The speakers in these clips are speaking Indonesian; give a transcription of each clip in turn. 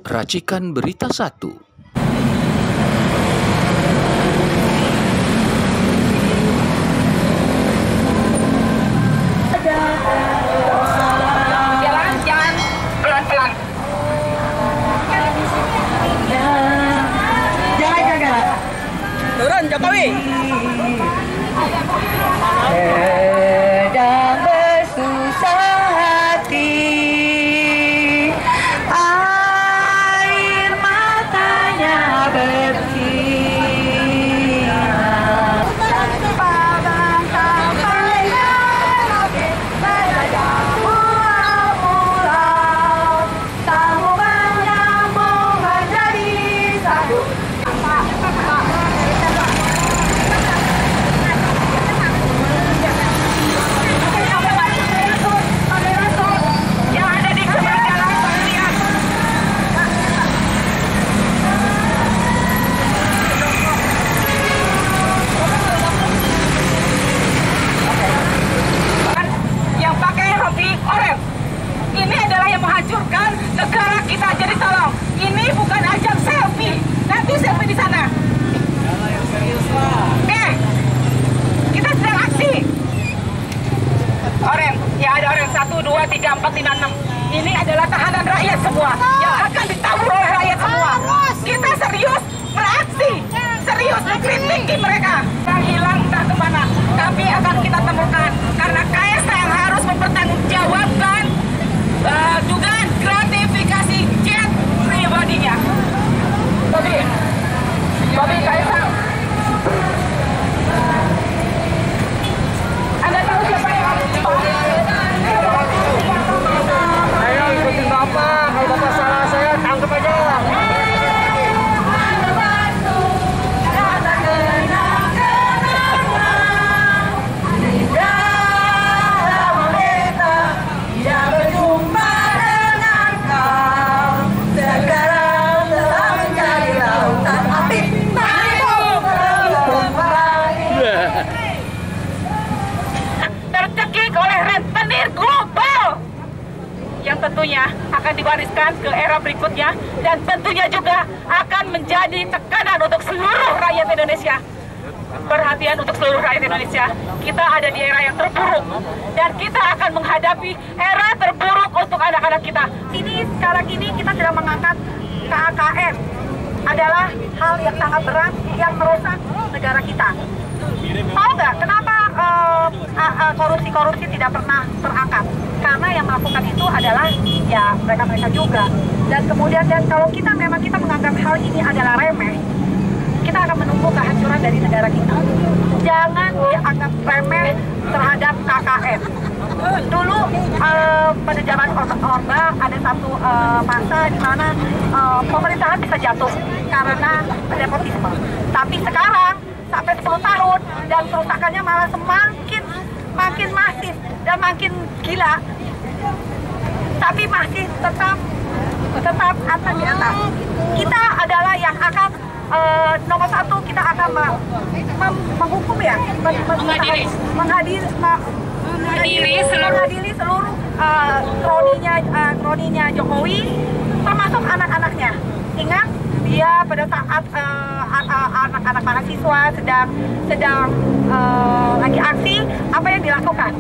Racikan Berita 1. Jalan pelan-pelan. Jangan. Turun Jokowi. Sedang bersusah hati, air matanya bersinar. Padang sampainya belajar pulau-pulau, sambungan nyambung menjadi satu. Ini adalah yang menghancurkan negara kita. Jadi tolong, ini bukan ajang selfie. Nanti selfie di sana. Kita sedang aksi. Oren, ya ada oren 1, 2, 3, 4, 5, 6. Ini adalah tahanan rakyat semua yang akan ditabur oleh rakyat semua. Kita serius beraksi, serius mengkritiki mereka. Yang hilang entah kemana, tapi akan kita temukan karena Kaisang harus mempertanggungjawabkan dugaan gratifikasi jet pribadinya. Bobby Kaisang, Anda tahu siapa yang Ayo ikutin Bapak, kalau Bapak salah saya tangkap aja. tercekik oleh rentenir global yang tentunya akan diwariskan ke era berikutnya dan tentunya juga akan menjadi tekanan untuk seluruh rakyat Indonesia. Perhatian untuk seluruh rakyat Indonesia, kita ada di era yang terburuk dan kita akan menghadapi era terburuk untuk anak-anak kita. Ini sekarang ini kita sedang mengangkat KKN, adalah hal yang sangat berat yang merusak negara kita. Tahu nggak kenapa korupsi tidak pernah terangkat? Karena yang melakukan itu adalah ya mereka juga. Dan kemudian kalau kita menganggap hal ini adalah remeh, kita akan menunggu kehancuran dari negara kita. Jangan dianggap remeh terhadap KKN. Dulu pada zaman Orde ada satu masa di mana pemerintahan bisa jatuh karena nepotisme. Tapi sekarang sampai 10 tahun dan kerusakannya malah makin masif dan makin gila. Tapi masih tetap akan di atas. Kita adalah yang akan nomor 1, kita akan menghukum ya, menghadiri seluruh kroninya Jokowi, termasuk anak-anaknya. Ingat, dia pada saat anak-anak mahasiswa sedang lagi aksi, apa yang dilakukan?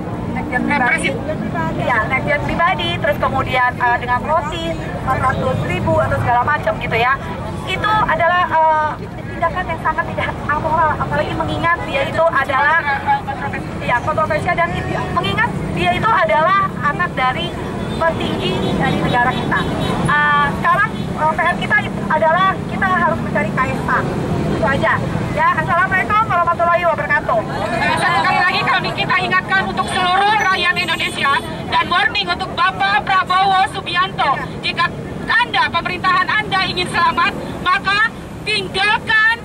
Naik jet pribadi, terus kemudian dengan prosis 400.000 atau segala macam gitu ya. Itu adalah tindakan yang sangat tidak amoral, apalagi mengingat dia itu adalah kontroversial dan mengingat dia itu adalah anak dari petinggi dari negara kita. Sekarang PR kita adalah kita harus mencari Kaisang. Itu aja. Ya, assalamualaikum warahmatullahi wabarakatuh. Sekali lagi kita ingatkan untuk seluruh rakyat Indonesia dan warning untuk Bapak Prabowo Subianto. Jika pemerintahan Anda ingin selamat, maka tinggalkan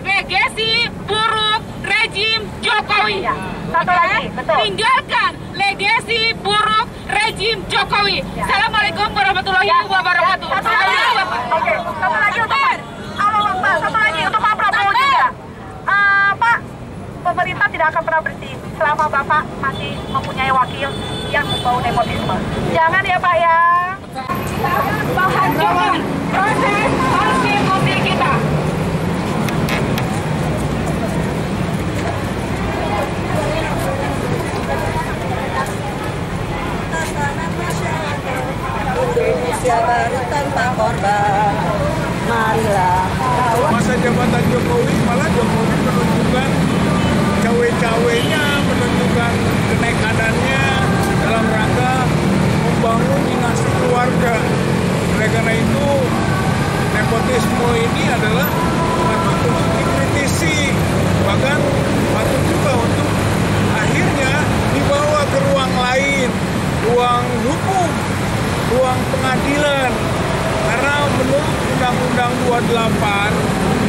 legasi buruk rejim Jokowi. Ya. Satu lagi, betul. Tinggalkan legasi buruk rejim Jokowi. Ya. Assalamualaikum warahmatullahi wabarakatuh. Oke, satu lagi untuk Pak Prabowo juga. Pak, pemerintah tidak akan pernah bersih selama Bapak masih mempunyai wakil yang berbau nepotisme. Jangan ya Pak ya. Penghancuran jabatan Jokowi, malah Jokowi menunjukkan cawe-cawenya, menunjukkan kenekanannya dalam rangka membangun dinasti keluarga. Oleh karena itu, nepotisme ini adalah patut untuk dikritisi, bahkan patut juga untuk akhirnya dibawa ke ruang lain, ruang hukum, ruang pengadilan. Karena menurut Undang-Undang 28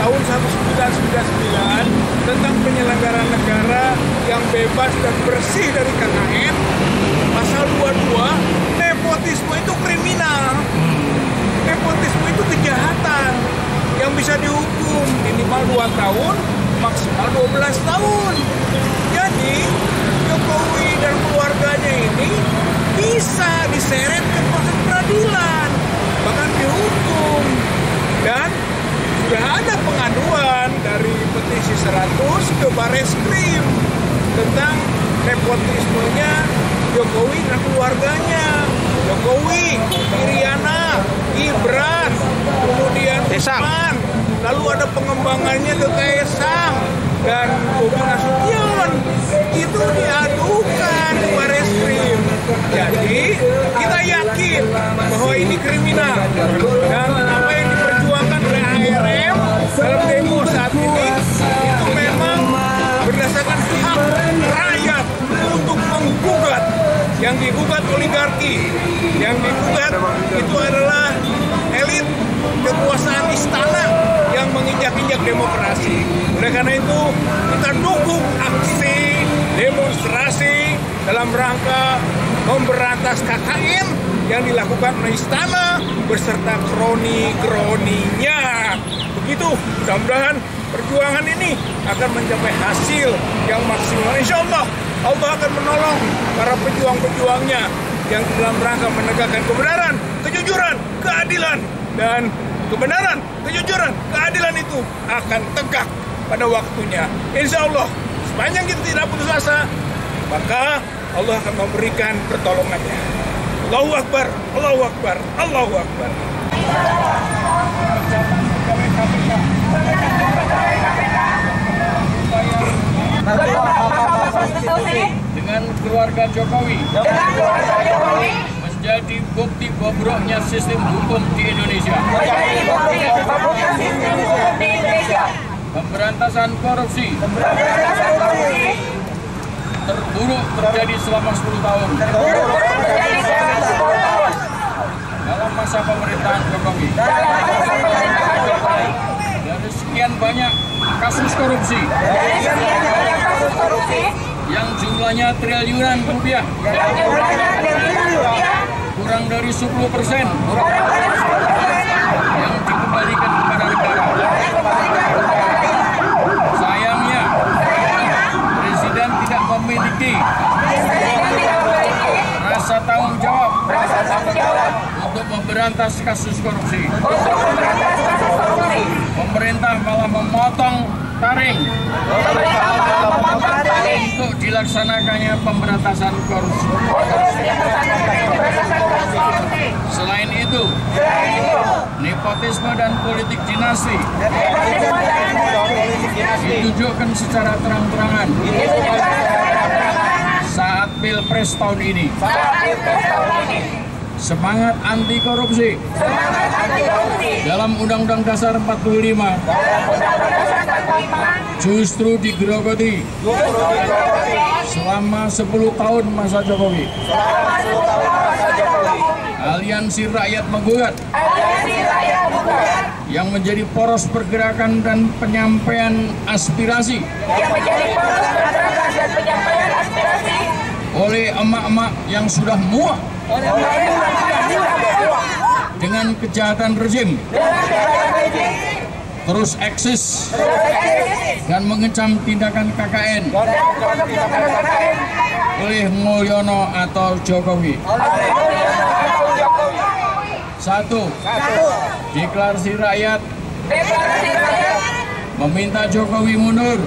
tahun 1999 tentang penyelenggaraan negara yang bebas dan bersih dari KKN, pasal 22, nepotisme itu kriminal. Nepotisme itu kejahatan yang bisa dihukum minimal 2 tahun, maksimal 12 tahun. Jadi Jokowi dan keluarganya ini bisa diseret ke proses peradilan, bahkan dihukum. Dan sudah ada pengaduan dari petisi 100 ke Bareskrim tentang nepotismenya Jokowi dan keluarganya. Jokowi, Iriana, Gibran, kemudian Usman, lalu ada pengembangannya ke Kaesang dan Bobi Nasution. Itu diadukan ke Bareskrim. Jadi kita yakin bahwa ini kriminal, dan apa yang diperjuangkan oleh ARM dalam demo saat ini itu memang berdasarkan hak rakyat untuk menggugat. Yang digugat oligarki, yang digugat itu adalah elit kekuasaan istana yang menginjak-injak demokrasi. Oleh karena itu kita dukung aksi demonstrasi dalam rangka memberantas KKN yang dilakukan oleh istana beserta kroni-kroninya. Begitu, mudah-mudahan perjuangan ini akan mencapai hasil yang maksimal. Insya Allah Allah akan menolong para pejuang-pejuangnya yang dalam rangka menegakkan kebenaran, kejujuran, keadilan, dan kebenaran, kejujuran, keadilan itu akan tegak pada waktunya. Insya Allah, sepanjang kita tidak putus asa, maka Allah akan memberikan pertolongannya. Allahu Akbar, Allahu Akbar, Allahu Akbar. Dengan keluarga Jokowi menjadi bukti bobroknya sistem hukum di Indonesia. Pemberantasan korupsi terburuk terjadi selama 10 tahun dalam masa pemerintahan Jokowi. Dari sekian banyak kasus korupsi yang jumlahnya triliunan rupiah, kurang dari 10% yang dikembalikan kepada negara. Sayangnya Presiden tidak memiliki rasa tanggung jawab untuk memberantas kasus korupsi. Pemerintah malah memotong taring untuk dilaksanakannya pemberantasan korupsi. Selain itu, nepotisme dan politik dinasti ditunjukkan secara terang-terangan saat Pilpres tahun ini. Semangat anti korupsi dalam Undang-Undang Dasar 45 justru digerogoti selama 10 tahun masa Jokowi. Aliansi Rakyat Menggugat yang menjadi poros pergerakan dan penyampaian aspirasi oleh emak-emak yang sudah muak dengan kejahatan rezim, terus eksis dan mengecam tindakan KKN oleh Mulyono atau Jokowi. 1. Deklarasi rakyat meminta Jokowi mundur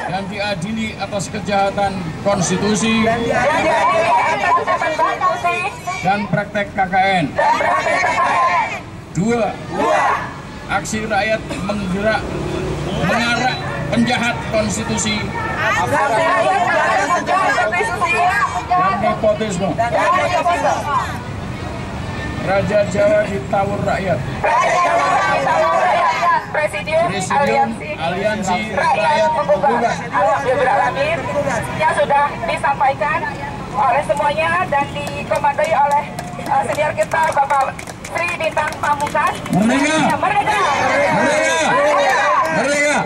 dan diadili atas kejahatan konstitusi dan praktek KKN. 2. aksi rakyat mengarak penjahat konstitusi dan nepotisme. Raja Jawa ditawur rakyat. Presidium Aliansi Rakyat Menggugat yang sudah disampaikan oleh semuanya dan dikomandoi oleh senior kita Bapak Sri Bintang Pamungkas. Merdeka! Merdeka! Merdeka!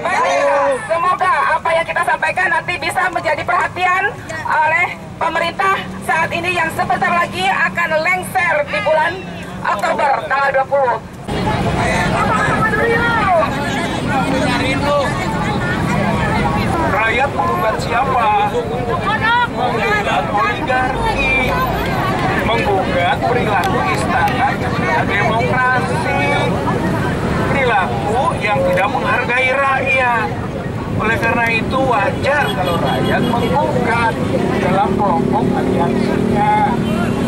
Semoga apa yang kita sampaikan nanti bisa menjadi perhatian oleh pemerintah saat ini yang sebentar lagi akan lengser di bulan Oktober tanggal 20. Rakyat menggugat siapa? Menggugat oligarki, menggugat perilaku istana yang tidak demokrasi, perilaku yang tidak menghargai rakyat. Oleh karena itu wajar kalau rakyat menggugat dalam kelompok aliansinya.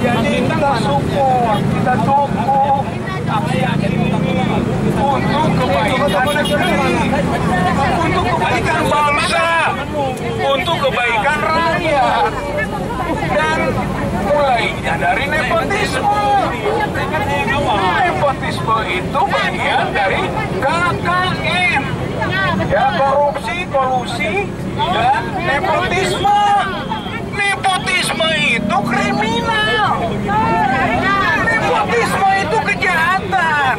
Jadi kita support, kita dukung aksi ini untuk kebaikan negeri, untuk kebaikan bangsa, untuk kebaikan rakyat, dan mulainya dari nepotisme. Nepotisme itu bagian dari KKN, ya, korupsi, kolusi, dan nepotisme. Nepotisme itu kriminal. Nepotisme itu kejahatan.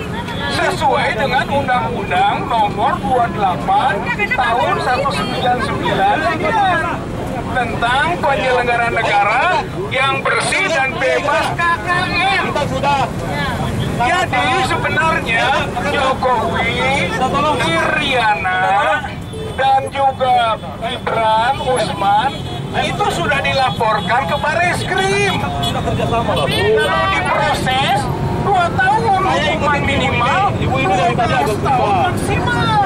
Sesuai dengan Undang-Undang Nomor 28 Tahun 1999 tentang penyelenggaraan negara yang bersih dan bebas KKN. Jadi sebenarnya Jokowi, Iriana, dan juga Gibran, Usman itu sudah dilaporkan ke Bareskrim. Lalu diproses 2 tahun hukuman minimal, 12 tahun maksimal.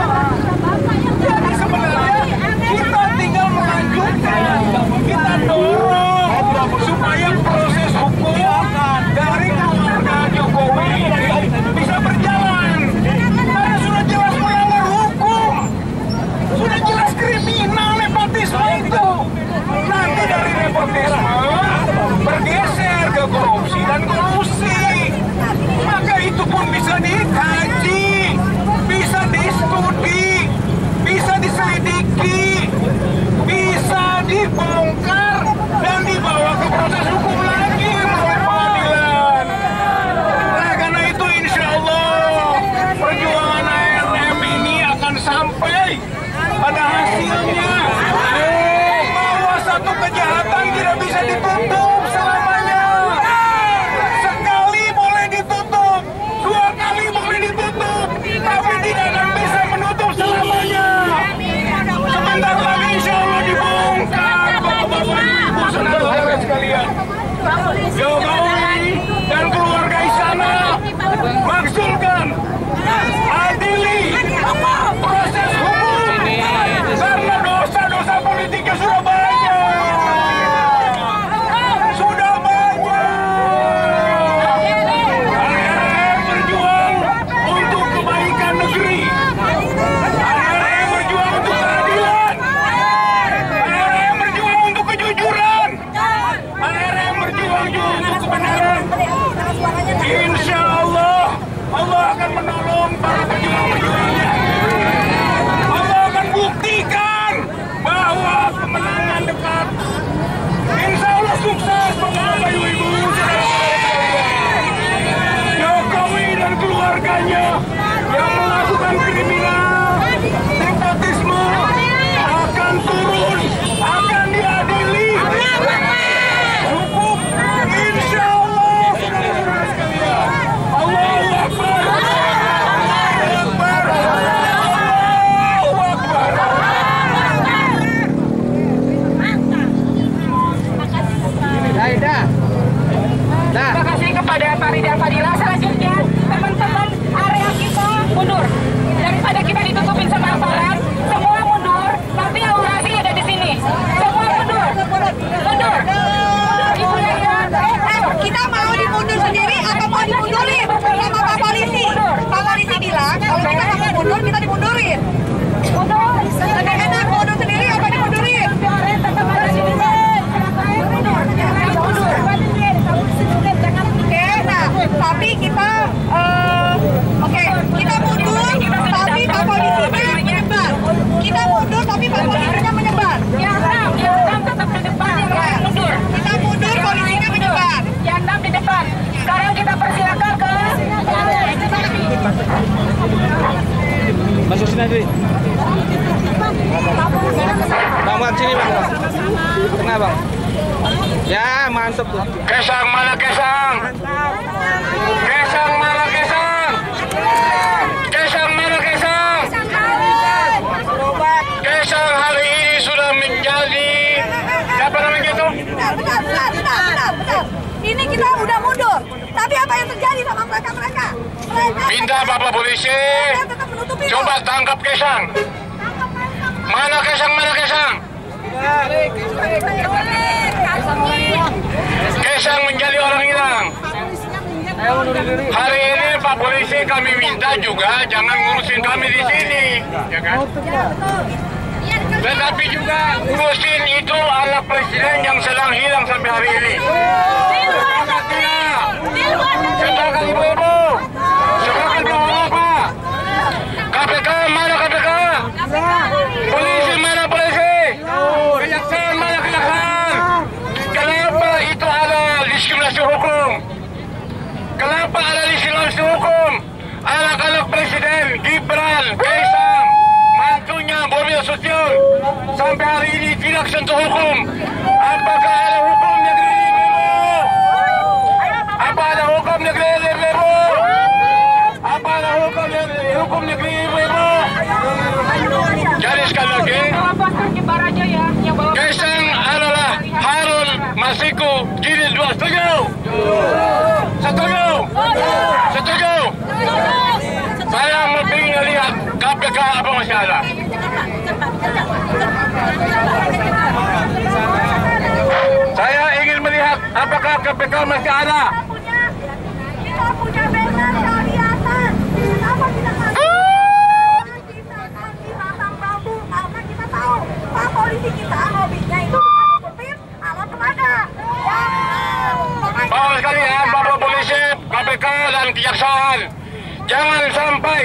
Jadi sebenarnya kita tinggal melanjutkan, kita dorong supaya proses hukum dari keluarga Jokowi ini bisa berjalan. Karena sudah jelas melanggar hukum, sudah jelas kriminal nepotisme itu. Nanti dari nepotisme bergeser ke korupsi dan kolusi. Maka itu pun bisa dikaji, bisa diskusi, bisa diselidiki, bisa dibongkar dan dibawa ke proses hukum lagi melalui pengadilan. Nah, karena itu insya Allah perjuangan ARM ini akan sampai pada hasilnya. Bahwa satu kejahatan tidak bisa ditutup selamanya. Sekali boleh ditutup, 2 kali kita oke, kita mundur tapi Pak Polisinya menyebar. Kita mundur tapi Pak Polisinya menyebar. Yang tetap di depan, yang mundur. Kita mundur, polisinya menyebar. Yang 6 di depan. Sekarang kita persilakan ke Masuk sini Adri. Bang, sini bang. Tengah bang. Ya mantep tuh. Kesang mana Kesang? Kesang mana Kesang? Kesang mana Kesang? Kesang hari ini sudah menjadi siapa namanya itu? Benar. Ini kita udah mundur. Tapi apa yang terjadi sama mereka? Minta Bapak Polisi coba tangkap Kesang. Mana Kesang? Kesang menjadi orang hilang. Hari ini Pak Polisi kami minta juga jangan ngurusin kami di sini, ya kan? Tetapi juga ngurusin itu anak presiden yang sedang hilang sampai hari ini. Silakan ibu-ibu, silakan bapak-bapak. KPK mana KPK? Polisi mana polisi? Kejaksaan mana kejaksaan? Kenapa itu ada diskriminasi hukum? Kenapa ada diskriminasi hukum? Anak-anak presiden Gibran, Kaisang, mantunya Bobi Nasution sampai hari ini tidak sentuh hukum. Apakah ada hukum negeri ibu? Apa ada hukum negeri ibu? Apa ada hukum negeri ibu? Jadi sekali lagi, Kaisang adalah Harun Masiku Jilid 2. Setuju? Saya mau ingin lihat KPK apa masih ada. Saya ingin melihat apakah KPK masih ada. Kita punya banner kelihatan. Kenapa kita pasang bambu? Karena kita tahu Pak Polisi kita hobinya itu bukan supir, alat tenaga. Bapak sekalian, Bapak Polisi, KPK dan Kejaksaan, jangan sampai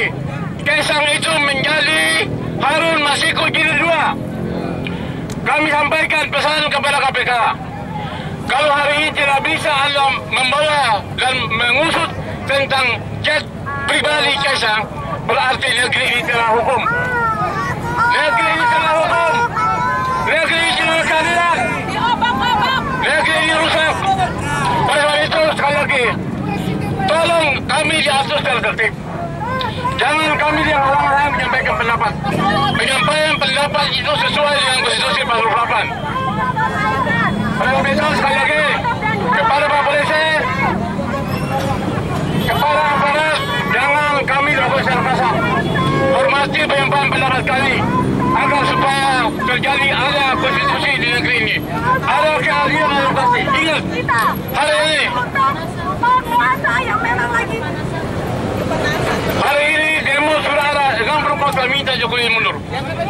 Kaisang itu menjadi Harun Masiku Jilid 2. Kami sampaikan pesan kepada KPK. Kalau hari ini tidak bisa Anda membawa dan mengusut tentang jet pribadi Kaisang, berarti negeri ini telah hukum. Negeri ini telah hukum. Negeri ini telah keadilan. Negeri ini rusak. Oleh sebab itu sekali lagi, tolong kami diatur secara tertib. Jangan kami dihalang-halang menyampaikan pendapat. Penyampaian pendapat itu sesuai dengan konstitusi pasal 8. Oleh sebab itu sekali lagi kepada Pak Polisi, kepada aparat, jangan kami dilakukan secara kasar. Hormati penyampaian pendapat kami agar supaya terjadi ada konstitusi di negeri ini, ada keadilan dan demokrasi. Ingat hari ini. Hari ini demo sudah ada 64 minta Jokowi mundur.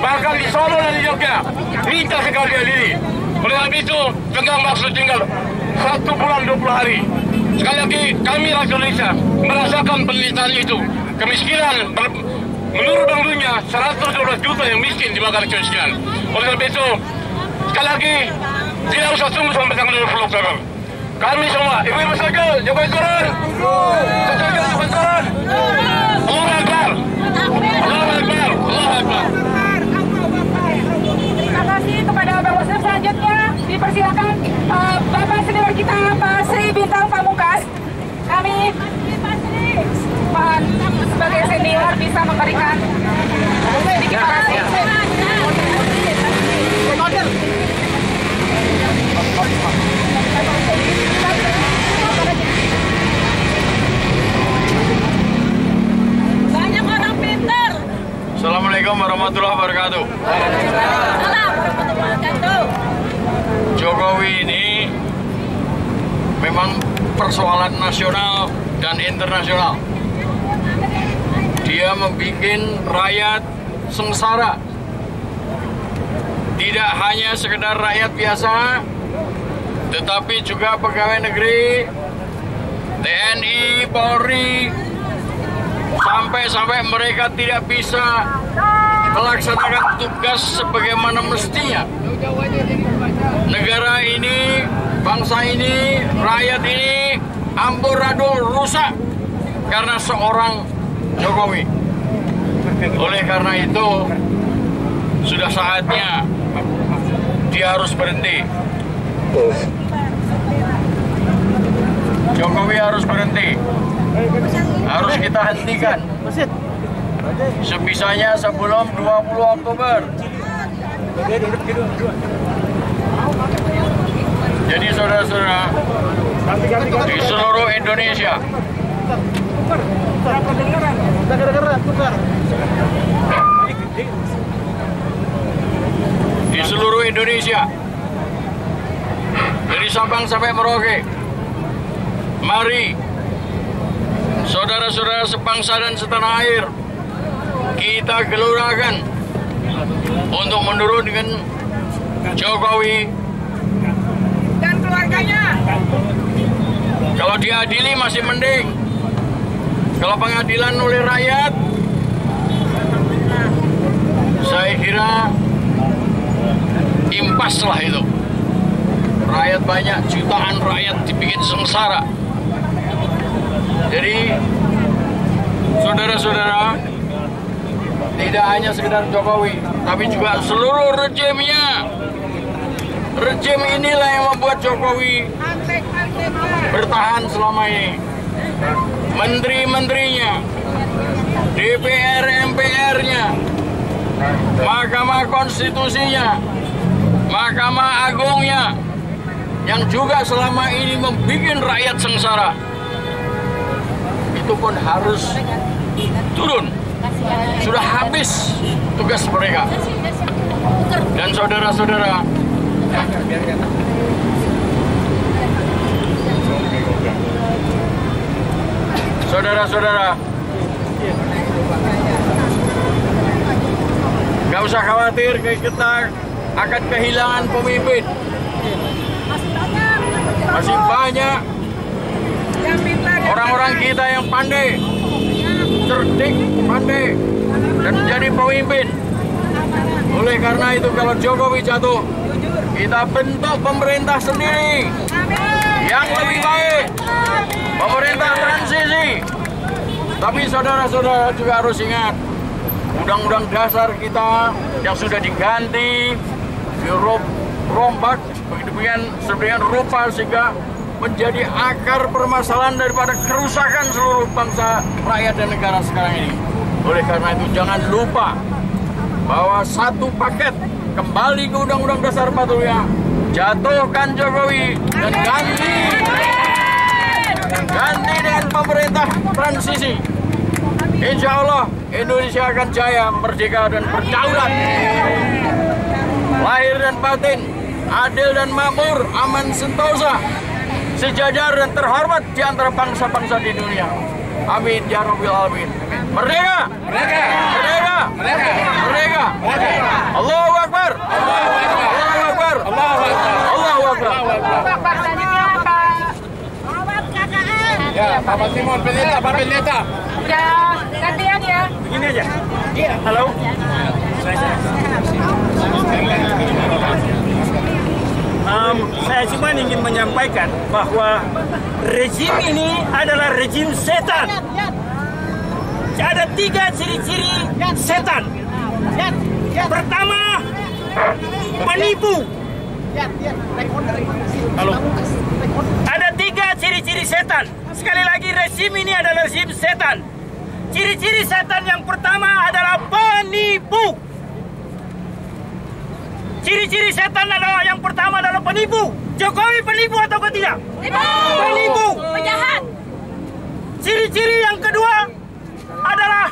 Bahkan di Solo dan di Jogja minta sekali ini. Oleh sebab itu tenggang waktu tinggal 1 bulan 20 hari. Sekali lagi kami rakyat Indonesia merasakan penderitaan itu. Kemiskinan menurut Bank Dunia 112 juta yang miskin dimakan kemiskinan. Oleh sebab itu sekali lagi tidak usah tunggu sampai tanggal 20 Oktober. Kami semua, ibu-ibu setuju, Jokowi turun. Setuju, Jokowi turun. Allahu Akbar. Allahu Akbar. Allahu Akbar. Terima kasih kepada Bapak Wasir. Selanjutnya dipersilakan Bapak senior kita Pak Sri Bintang Pamungkas. Kami sebagai senior bisa memberikan deklarasi. Banyak orang pintar. Assalamualaikum warahmatullahi wabarakatuh. Jokowi ini memang persoalan nasional dan internasional. Dia membuat rakyat sengsara. Tidak hanya sekedar rakyat biasa, tetapi juga pegawai negeri TNI, Polri, sampai mereka tidak bisa melaksanakan tugas sebagaimana mestinya. Negara ini, bangsa ini, rakyat ini amburadul rusak karena seorang Jokowi. Oleh karena itu, sudah saatnya dia harus berhenti. Jokowi harus berhenti. Harus kita hentikan. Sebisanya sebelum 20 Oktober. Jadi saudara-saudara, di seluruh Indonesia, dari Sabang sampai Merauke, mari saudara-saudara sebangsa dan setanah air, kita gelurakan untuk menurunkan Jokowi Dan keluarganya. Kalau diadili masih mending. Kalau pengadilan oleh rakyat, saya kira impas lah itu. Rakyat banyak, jutaan rakyat dibikin sengsara. Jadi, saudara-saudara, tidak hanya sekedar Jokowi, tapi juga seluruh rejimnya. Rejim inilah yang membuat Jokowi bertahan selama ini. Menteri-menterinya, DPR, MPR-nya, Mahkamah Konstitusinya, Mahkamah Agungnya, yang juga selama ini membuat rakyat sengsara, itu pun harus turun. Sudah habis tugas mereka. Dan saudara-saudara, nggak usah khawatir, kita akan kehilangan pemimpin. Masih banyak orang-orang kita yang pandai, cerdik, pandai, dan menjadi pemimpin. Oleh karena itu, kalau Jokowi jatuh, kita bentuk pemerintah sendiri yang lebih baik, pemerintah transisi. Tapi saudara-saudara juga harus ingat, undang-undang dasar kita yang sudah diganti, dirombak sedemikian rupa sehingga menjadi akar permasalahan daripada kerusakan seluruh bangsa, rakyat, dan negara sekarang ini. Oleh karena itu, jangan lupa bahwa satu paket kembali ke Undang-Undang Dasar 45, jatuhkan Jokowi dan ganti dengan pemerintah transisi. Insya Allah Indonesia akan jaya, merdeka, dan berdaulat, lahir dan batin, adil dan makmur, aman sentosa, sejajar dan terhormat di antara bangsa-bangsa di dunia. Amin ya Rabbil Alamin. Merdeka! Merdeka! Merdeka! Merdeka! Merdeka! Merdeka! Allahu Akbar! Allahu Akbar! Allahu Akbar! Allahu Akbar! Ya, Pak Timon, pendeta, Pak pendeta. Ya, gantian ya. Begini aja. Iya. Halo. Saya cuma ingin menyampaikan bahwa rezim ini adalah rezim setan. Ada 3 ciri-ciri setan. Pertama, penipu. Halo. Ada 3 ciri-ciri setan. Sekali lagi, rezim ini adalah rezim setan. Ciri-ciri setan yang pertama adalah penipu. Ciri-ciri setan adalah yang pertama adalah penipu. Jokowi penipu atau tidak? Penipu. Penjahat. Ciri-ciri yang kedua adalah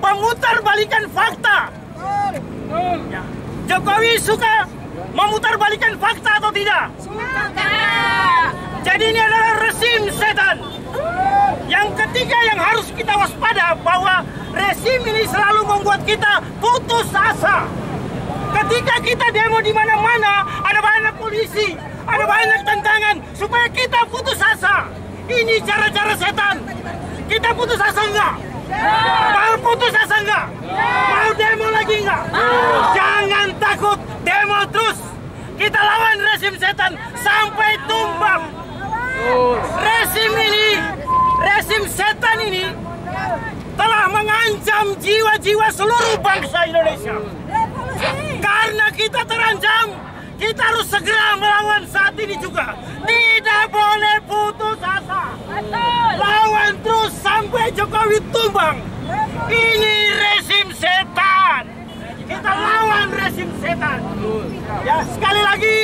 pemutarbalikan fakta. Jokowi suka memutarbalikan fakta atau tidak? Jadi ini adalah rezim setan. Yang ketiga yang harus kita waspada bahwa rezim ini selalu membuat kita putus asa. Ketika kita demo di mana-mana, ada banyak polisi, ada banyak tantangan supaya kita putus asa. Ini cara-cara setan. Kita putus asa enggak? Mau putus asa enggak? Mau demo lagi enggak? Jangan takut, demo terus. Kita lawan rezim setan sampai tumbang. Rezim setan ini telah mengancam jiwa-jiwa seluruh bangsa Indonesia. Karena kita terancam, kita harus segera melawan saat ini juga. Tidak boleh putus asa. Lawan terus sampai Jokowi tumbang. Ini rezim setan. Kita lawan rezim setan. Ya, sekali lagi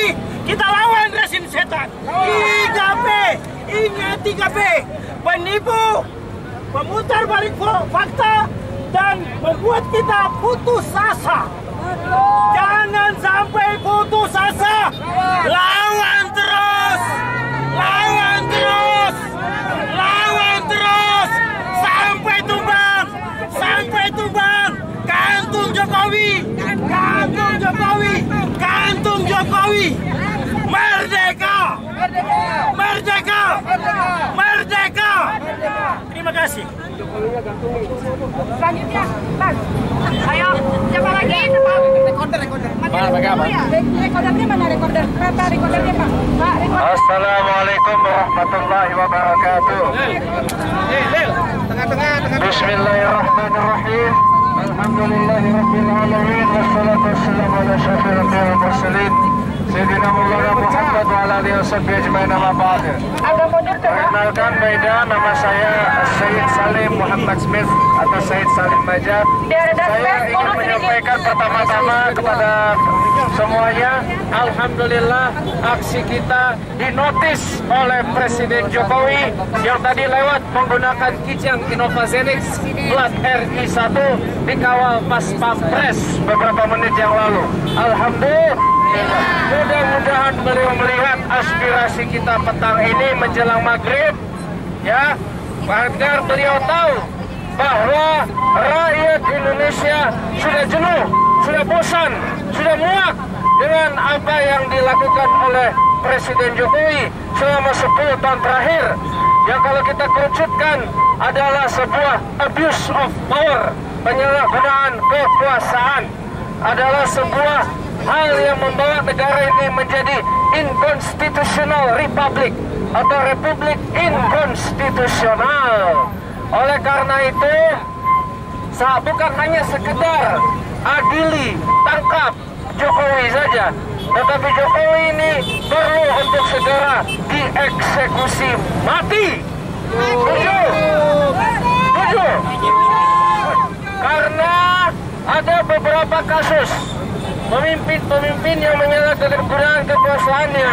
kita lawan rezim setan. 3P, ingat 3P. Penipu, memutar balik fakta, dan membuat kita putus asa. Jangan sampai putus asa. Lawan terus. Lawan terus. Lawan terus. Sampai tumbang. Sampai tumbang. Kantung Jokowi. Kantung Jokowi. Kantung Jokowi. Merdeka. Merdeka. Merdeka. Terima kasih. Selanjutnya, Bang. Ayo, siapa lagi? Recorder. Recordernya mana recorder? Berapa recordernya, Pak? Pak, recorder. Assalamualaikum warahmatullahi wabarakatuh. Bismillahirrahmanirrahim. Alhamdulillahirabbil alamin wassalatu wassalamu ala asyrafil anbiya'i wal mursalin sayyidina Maulana Muhammad wa ala alihi washabbihi ajmain amma ba'd. Perkenalkan beda, nama saya Sayyid Salim Muhammad Smith atau Sayyid Salim Maja. Saya ingin menyampaikan pertama-tama kepada semuanya, alhamdulillah aksi kita dinotis oleh Presiden Jokowi yang tadi lewat menggunakan kijang Innovazenix plat RI1 dikawal Pas Pampres beberapa menit yang lalu. Alhamdulillah, mudah-mudahan beliau melihat aspirasi kita petang ini menjelang maghrib, ya, agar beliau tahu bahwa rakyat Indonesia sudah jenuh, sudah bosan, sudah muak dengan apa yang dilakukan oleh Presiden Jokowi selama 10 tahun terakhir, yang kalau kita kerucutkan adalah sebuah abuse of power, penyalahgunaan kekuasaan, adalah sebuah hal yang membawa negara ini menjadi inconstitutional republic atau republik inkonstitusional. Oleh karena itu, bukan hanya sekedar adili, tangkap Jokowi saja, tetapi Jokowi ini perlu untuk segera dieksekusi mati. Setuju? Setuju? Karena ada beberapa kasus pemimpin-pemimpin yang menyalahgunakan kekuasaannya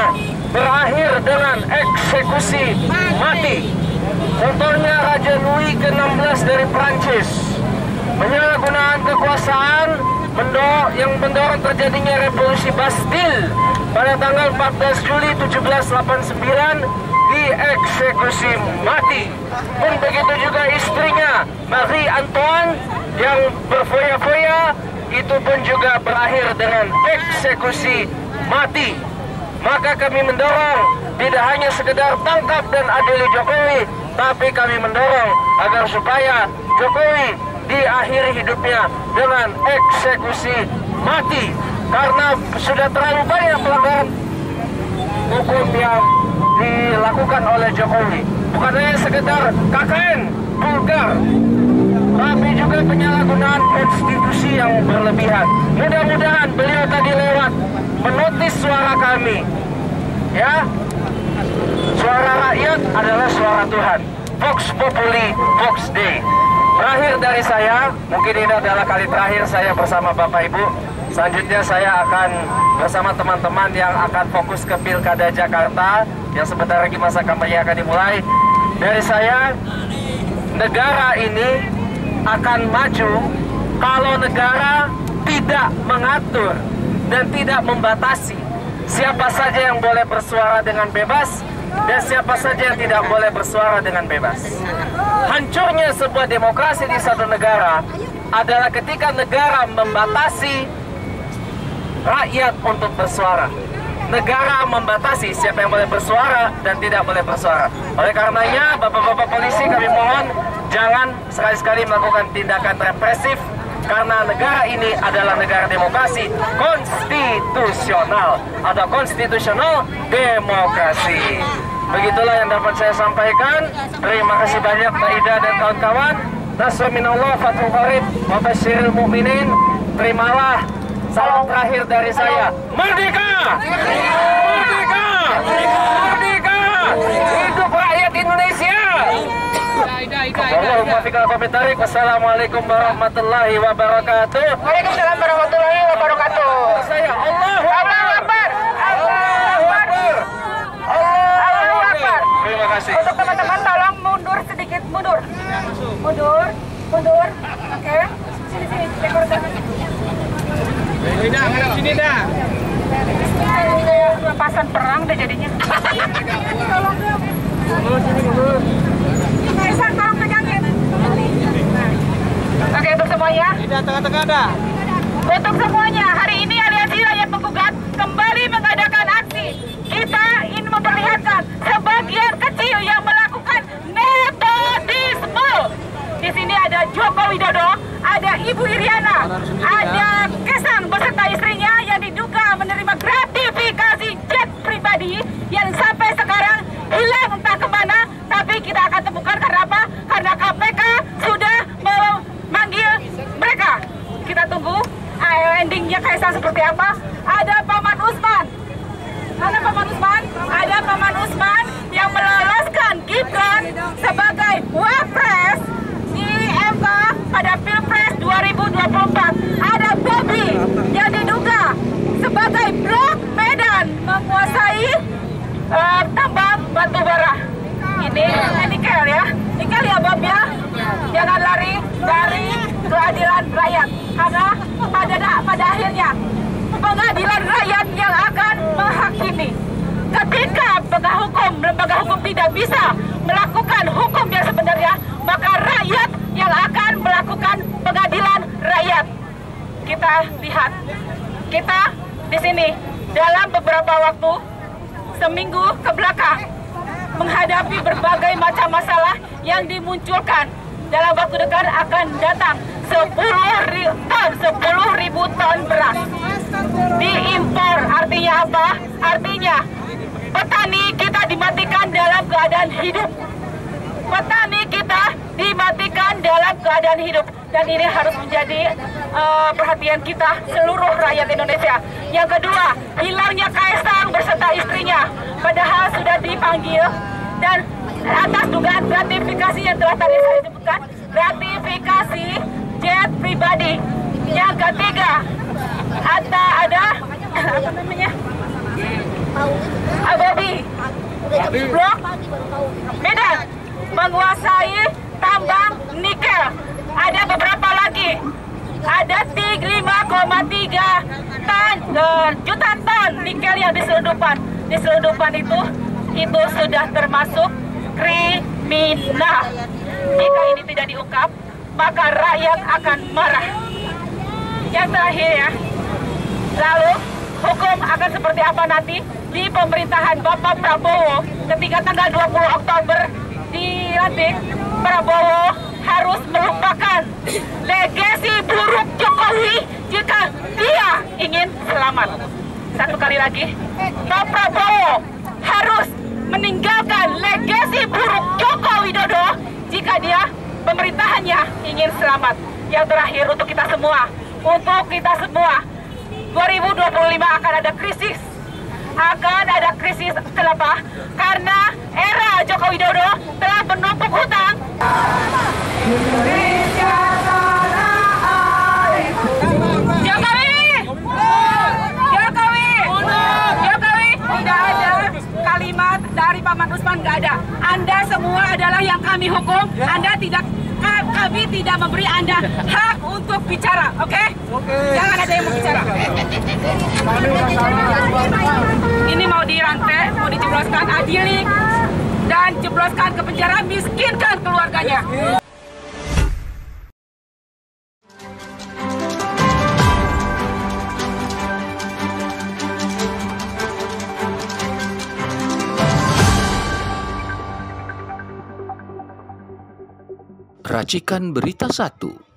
berakhir dengan eksekusi mati. Contohnya Raja Louis ke-16 dari Prancis menyalahgunakan kekuasaan yang mendorong terjadinya revolusi Bastille pada tanggal 14 Juli 1789 dieksekusi mati. Pun begitu juga istrinya Marie Antoinette yang berfoya-foya itu pun juga berakhir dengan eksekusi mati. Maka kami mendorong tidak hanya sekedar tangkap dan adili Jokowi, tapi kami mendorong agar supaya Jokowi diakhiri hidupnya dengan eksekusi mati, karena sudah terlalu banyak pelanggaran hukum yang dilakukan oleh Jokowi. Bukan hanya sekedar KKN vulgar, tapi juga penyalahgunaan konstitusi yang berlebihan. Mudah-mudahan beliau tadi lewat menotis suara kami, ya. Suara rakyat adalah suara Tuhan. Vox Populi, Vox Dei. Terakhir dari saya, mungkin ini adalah kali terakhir saya bersama Bapak Ibu. Selanjutnya saya akan bersama teman-teman yang akan fokus ke Pilkada Jakarta yang sebentar lagi masa kampanye akan dimulai. Dari saya, negara ini akan maju kalau negara tidak mengatur dan tidak membatasi siapa saja yang boleh bersuara dengan bebas dan siapa saja yang tidak boleh bersuara dengan bebas. Hancurnya sebuah demokrasi di satu negara adalah ketika negara membatasi rakyat untuk bersuara. negara membatasi siapa yang boleh bersuara dan tidak boleh bersuara. Oleh karenanya, Bapak-bapak polisi, kami mohon jangan sekali-sekali melakukan tindakan represif, karena negara ini adalah negara demokrasi konstitusional atau konstitusional demokrasi. Begitulah yang dapat saya sampaikan. Terima kasih banyak Mbak Ida dan kawan-kawan. Nasrul minallah, fathul qarib, wa basyiril mu'minin. Terimalah salam terakhir dari saya. Merdeka! Merdeka! Merdeka! Hidup rakyat Indonesia! Wassalamualaikum warahmatullahi wabarakatuh. Waalaikumsalam warahmatullahi wabarakatuh. Saya Allahu Akbar. Allahu Akbar. Allahu Akbar. Terima kasih. Untuk teman-teman tolong mundur sedikit, mundur. Mundur. Oke. Sini dekor tangan. Sini dah. Lepasan perang deh jadinya. Tolong dong. Kaisang, tolong pegangin. Oke, untuk semuanya. Tidak tengah-tengah dah. Untuk semuanya, hari ini Aliansi Rakyat Penggugat kembali mengadakan aksi. Kita ingin memperlihatkan sebagian kecil yang melakukan nepotisme. Di sini ada Joko Widodo, ada Ibu Iriana, ada Kaisang beserta istrinya yang diduga menerima gratifikasi jet pribadi yang sampai sekarang hilang entah kemana. Tapi kita akan temukan karena apa? Karena KPK sudah memanggil mereka. Kita tunggu endingnya Kaisang seperti apa. Ada Paman Usman. Ada Paman Usman. Ada Paman Usman yang meloloskan Gibran sebagai Wapres di MK pada Pilpres 2024. Ada Bobi yang diduga sebagai Blok Medan menguasai tambang batu bara. Ini nikel ya, nikel ya Bob ya. Jangan lari dari keadilan rakyat, karena pada akhirnya pengadilan rakyat yang akan menghakimi. Ketika lembaga hukum tidak bisa melakukan hukum yang sebenarnya, maka rakyat yang akan melakukan pengadilan rakyat. Kita lihat, kita di sini dalam beberapa waktu, seminggu ke belakang, menghadapi berbagai macam masalah yang dimunculkan. Dalam waktu dekat akan datang 10.000 ton beras diimpor. Artinya apa? Artinya petani kita dimatikan dalam keadaan hidup. Petani kita dimatikan dalam keadaan hidup. Dan ini harus menjadi perhatian kita seluruh rakyat Indonesia. Yang kedua, hilangnya Kaisang beserta istrinya, padahal sudah dipanggil, dan atas dugaan gratifikasi yang telah tadi saya sebutkan, gratifikasi jet pribadi. Yang ketiga, ada apa namanya? Bobi Blok Medan menguasai tambang nikel. Ada beberapa lagi. Ada 5,3 juta ton nikel yang diselundupkan. Diselundupkan itu sudah termasuk kriminal. Jika ini tidak diungkap, maka rakyat akan marah. Yang terakhir ya, lalu hukum akan seperti apa nanti di pemerintahan Bapak Prabowo ketika tanggal 20 Oktober dilantik. Prabowo harus melupakan legasi buruk Jokowi jika dia ingin selamat. Satu kali lagi, Pak Prabowo harus meninggalkan legasi buruk Joko Widodo jika dia pemerintahannya ingin selamat. Yang terakhir untuk kita semua, 2025 akan ada krisis. Kenapa? Karena era Joko Widodo telah menumpuk hutang. Jokowi, tidak ada kalimat dari Paman Usman, nggak ada. Anda semua adalah yang kami hukum. Kami tidak memberi Anda hak untuk bicara, oke? Jangan ada yang mau bicara. Ini mau dirantai, mau dijebloskan, adili, dan jebloskan ke penjara, miskinkan keluarganya. Racikan Berita 1.